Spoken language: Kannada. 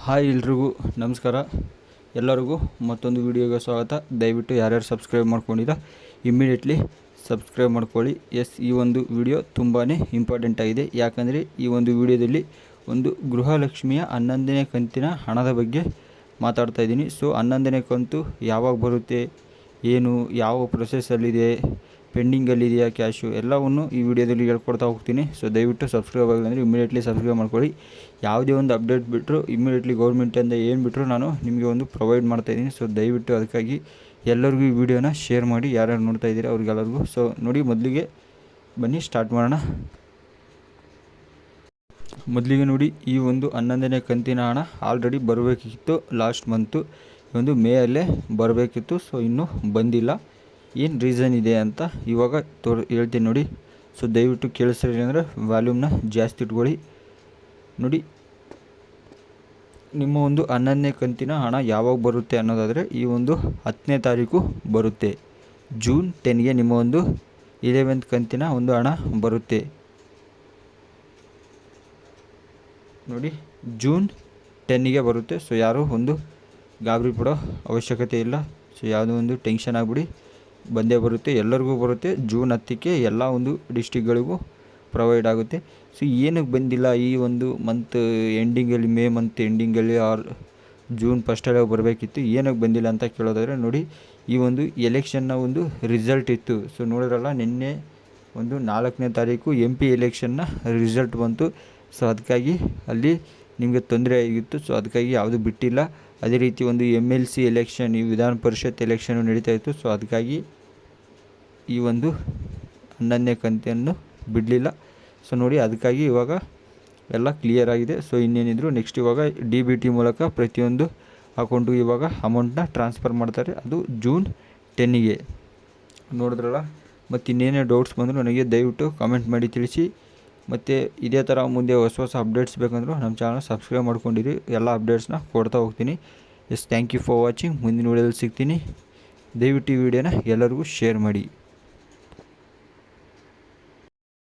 ಹಾಯ್ ಎಲ್ರಿಗೂ ನಮಸ್ಕಾರ. ಎಲ್ಲರಿಗೂ ಮತ್ತೊಂದು ವಿಡಿಯೋಗೆ ಸ್ವಾಗತ. ದಯವಿಟ್ಟು ಯಾರ್ಯಾರು ಸಬ್ಸ್ಕ್ರೈಬ್ ಮಾಡ್ಕೊಂಡಿಲ್ಲ ಇಮ್ಮಿಡಿಯೇಟ್ಲಿ ಸಬ್ಸ್ಕ್ರೈಬ್ ಮಾಡ್ಕೊಳ್ಳಿ. ಈ ಒಂದು ವಿಡಿಯೋ ತುಂಬಾ ಇಂಪಾರ್ಟೆಂಟ್ ಆಗಿದೆ. ಯಾಕಂದರೆ ಈ ಒಂದು ವಿಡಿಯೋದಲ್ಲಿ ಒಂದು ಗೃಹಲಕ್ಷ್ಮಿಯ 11ನೇ ಕಂತಿನ ಹಣದ ಬಗ್ಗೆ ಮಾತಾಡ್ತಾ ಇದ್ದೀನಿ. ಸೊ 11ನೇ ಕಂತು ಯಾವಾಗ ಬರುತ್ತೆ, ಏನು ಯಾವ ಪ್ರೊಸೆಸಲ್ಲಿದೆ, ಪೆಂಡಿಂಗಲ್ಲಿದೆಯಾ ಕ್ಯಾಶು, ಎಲ್ಲವನ್ನು ಈ ವಿಡಿಯೋದಲ್ಲಿ ಹೇಳ್ಕೊಡ್ತಾ ಹೋಗ್ತೀನಿ. ಸೊ ದಯವಿಟ್ಟು ಸಬ್ಸ್ಕ್ರೈಬ್ ಆಗಿಲ್ಲ ಅಂದರೆ ಇಮಿಡಿಯೇಟ್ಲಿ ಸಬ್ಸ್ಕ್ರೈಬ್ ಮಾಡ್ಕೊಳ್ಳಿ. ಯಾವುದೇ ಒಂದು ಅಪ್ಡೇಟ್ ಬಿಟ್ಟರು ಇಮಿಡಿಯೇಟ್ಲಿ ಗೌರ್ಮೆಂಟಿಂದ ಏನು ಬಿಟ್ಟರು ನಾನು ನಿಮಗೆ ಒಂದು ಪ್ರೊವೈಡ್ ಮಾಡ್ತಾಯಿದ್ದೀನಿ. ಸೊ ದಯವಿಟ್ಟು ಅದಕ್ಕಾಗಿ ಎಲ್ಲರಿಗೂ ಈ ವಿಡಿಯೋನ ಶೇರ್ ಮಾಡಿ, ಯಾರ್ಯಾರು ನೋಡ್ತಾ ಇದ್ದೀರಾ ಅವ್ರಿಗೆಲ್ಲರಿಗೂ. ಸೊ ನೋಡಿ, ಮೊದಲಿಗೆ ಬನ್ನಿ ಸ್ಟಾರ್ಟ್ ಮಾಡೋಣ. ಮೊದಲಿಗೆ ನೋಡಿ, ಈ ಒಂದು 11ನೇ ಕಂತಿನ ಹಣ ಆಲ್ರೆಡಿ ಬರಬೇಕಿತ್ತು. ಲಾಸ್ಟ್ ಮಂತು ಒಂದು ಮೇಯಲ್ಲೇ ಬರಬೇಕಿತ್ತು. ಸೊ ಇನ್ನೂ ಬಂದಿಲ್ಲ. ಏನು ರೀಸನ್ ಇದೆ ಅಂತ ಇವಾಗ ಹೇಳ್ತೀನಿ ನೋಡಿ. ಸೊ ದಯವಿಟ್ಟು ಕೇಳಿಸ್ರಿ ಅಂದರೆ ವಾಲ್ಯೂಮ್ನ ಜಾಸ್ತಿ ಇಟ್ಕೊಳ್ಳಿ. ನೋಡಿ, ನಿಮ್ಮ ಒಂದು 11ನೇ ಕಂತಿನ ಹಣ ಯಾವಾಗ ಬರುತ್ತೆ ಅನ್ನೋದಾದರೆ ಈ ಒಂದು 10ನೇ ತಾರೀಕು ಬರುತ್ತೆ. ಜೂನ್ 10ಗೆ ನಿಮ್ಮ ಒಂದು 11th ಕಂತಿನ ಒಂದು ಹಣ ಬರುತ್ತೆ. ನೋಡಿ, ಜೂನ್ 10ಗೆ ಬರುತ್ತೆ. ಸೊ ಯಾರು ಒಂದು ಗಾಬರಿ ಪಡೋ ಅವಶ್ಯಕತೆ ಇಲ್ಲ. ಸೊ ಯಾವುದೋ ಒಂದು ಟೆನ್ಷನ್ ಆಗಿಬಿಡಿ, ಬಂದೇ ಬರುತ್ತೆ, ಎಲ್ಲರಿಗೂ ಬರುತ್ತೆ. ಜೂನ್ 10ಕ್ಕೆ ಎಲ್ಲ ಒಂದು ಡಿಸ್ಟಿಕ್ಗಳಿಗೂ ಪ್ರೊವೈಡ್ ಆಗುತ್ತೆ. ಸೊ ಏನಕ್ಕೆ ಬಂದಿಲ್ಲ ಈ ಒಂದು ಮಂತ್ ಎಂಡಿಂಗಲ್ಲಿ, ಮೇ ಮಂತ್ ಎಂಡಿಂಗಲ್ಲಿ ಆರ್ ಜೂನ್ ಫಸ್ಟಲ್ಲೇ ಬರಬೇಕಿತ್ತು, ಏನಕ್ಕೆ ಬಂದಿಲ್ಲ ಅಂತ ಕೇಳೋದಾದರೆ ನೋಡಿ, ಈ ಒಂದು ಎಲೆಕ್ಷನ್ನ ಒಂದು ರಿಸಲ್ಟ್ ಇತ್ತು. ಸೊ ನೋಡಿದ್ರಲ್ಲ, ನಿನ್ನೆ ಒಂದು 4ನೇ ತಾರೀಕು MP ಎಲೆಕ್ಷನ್ನ ರಿಸಲ್ಟ್ ಬಂತು. ಸೊ ಅದಕ್ಕಾಗಿ ಅಲ್ಲಿ ನಿಮಗೆ ತೊಂದರೆ ಆಗಿತ್ತು. ಸೊ ಅದಕ್ಕಾಗಿ ಯಾವುದು ಬಿಟ್ಟಿಲ್ಲ. ಅದೇ ರೀತಿ ಒಂದು MLC ಎಲೆಕ್ಷನ್, ಈ ವಿಧಾನ ಪರಿಷತ್ ಎಲೆಕ್ಷನ್ನು ನಡೀತಾ ಇತ್ತು. ಸೊ ಅದಕ್ಕಾಗಿ ಈ ಒಂದು 11ನೇ ಕಂತನ್ನು ಬಿಡಲಿಲ್ಲ. ಸೊ ನೋಡಿ, ಅದಕ್ಕಾಗಿ ಇವಾಗ ಎಲ್ಲ ಕ್ಲಿಯರ್ ಆಗಿದೆ. ಸೊ ಇನ್ನೇನಿದ್ರು ನೆಕ್ಸ್ಟ್ ಇವಾಗ DBT ಮೂಲಕ ಪ್ರತಿಯೊಂದು ಅಕೌಂಟು ಇವಾಗ ಅಮೌಂಟನ್ನ ಟ್ರಾನ್ಸ್ಫರ್ ಮಾಡ್ತಾರೆ. ಅದು ಜೂನ್ 10ಗೆ. ನೋಡಿದ್ರಲ್ಲ, ಮತ್ತು ಇನ್ನೇನೇ ಡೌಟ್ಸ್ ಬಂದರೂ ನನಗೆ ದಯವಿಟ್ಟು ಕಾಮೆಂಟ್ ಮಾಡಿ ತಿಳಿಸಿ. ಮತ್ತು ಇದೇ ಥರ ಮುಂದೆ ಹೊಸ ಅಪ್ಡೇಟ್ಸ್ ಬೇಕಂದ್ರೂ ನಮ್ಮ ಚಾನಲ್ ಸಬ್ಸ್ಕ್ರೈಬ್ ಮಾಡ್ಕೊಂಡಿರಿ. ಎಲ್ಲ ಅಪ್ಡೇಟ್ಸ್ನ ಕೊಡ್ತಾ ಹೋಗ್ತೀನಿ. Thank you for watching. ಮುಂದಿನ ವಿಡಿಯೋದಲ್ಲಿ ಸಿಗ್ತೀನಿ. ದಯವಿಟ್ಟು ಈ ವಿಡಿಯೋನ ಎಲ್ಲರಿಗೂ ಶೇರ್ ಮಾಡಿ.